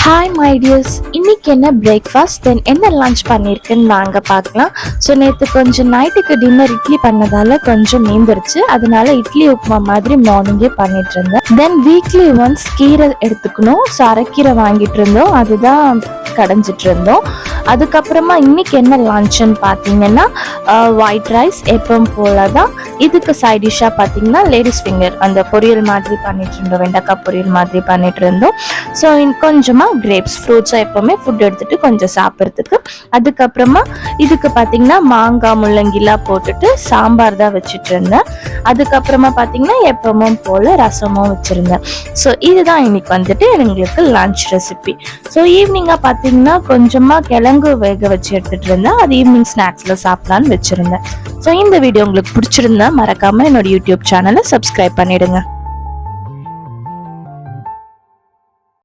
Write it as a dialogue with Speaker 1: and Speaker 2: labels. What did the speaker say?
Speaker 1: Hi my tears, இன்னைக்கு என்ன breakfast தென் என்ன லஞ்ச் பண்ணியிருக்குன்னு வாங்க பார்க்கலாம். ஸோ நேற்று கொஞ்சம் நைட்டுக்கு டின்னர் இட்லி பண்ணதால கொஞ்சம் மீந்துருச்சு. அதனால இட்லி உப்புமா மாதிரி மார்னிங்கே பண்ணிட்டு இருந்தேன். தென் வீக்லி ஒன்ஸ் கீரை எடுத்துக்கணும். ஸோ அரைக்கீரை வாங்கிட்டு இருந்தோம், அதுதான் கடைஞ்சிட்டு இருந்தோம். அதுக்கப்புறமா இன்னைக்கு என்ன லஞ்சுன்னு பார்த்தீங்கன்னா ஒயிட் ரைஸ் எப்பவும் போல தான். இதுக்கு சைட் டிஷ்ஷாக பார்த்தீங்கன்னா லேடிஸ் ஃபிங்கர் அந்த பொரியல் மாதிரி பண்ணிட்டு இருந்தோம், வெண்டைக்காய் பொரியல் மாதிரி பண்ணிட்டு இருந்தோம். ஸோ கொஞ்சமாக கிரேப்ஸ் ஃப்ரூட்ஸாக எப்போவுமே ஃபுட் எடுத்துட்டு கொஞ்சம் சாப்பிட்றதுக்கு. அதுக்கப்புறமா இதுக்கு பார்த்தீங்கன்னா மாங்காய் முள்ளங்கிலாம் போட்டுட்டு சாம்பார் தான் வச்சுட்டு இருந்தேன். அதுக்கப்புறமா பார்த்தீங்கன்னா எப்பவும் போல் ரசமும் வச்சுருந்தேன். ஸோ இதுதான் இன்னைக்கு வந்துட்டு எங்களுக்கு லஞ்ச் ரெசிபி. ஸோ ஈவினிங்காக பார்த்தீங்கன்னா கொஞ்சமாக கிழங்கு வேக வச்சு எடுத்துகிட்டு இருந்தேன். அது ஈவினிங் ஸ்நாக்ஸில் சாப்பிட்லான்னு வச்சுருந்தேன். ஸோ இந்த வீடியோ உங்களுக்கு பிடிச்சிருந்தா மறக்காமல் என்னோட யூடியூப் சேனலை சப்ஸ்கிரைப் பண்ணிடுங்க.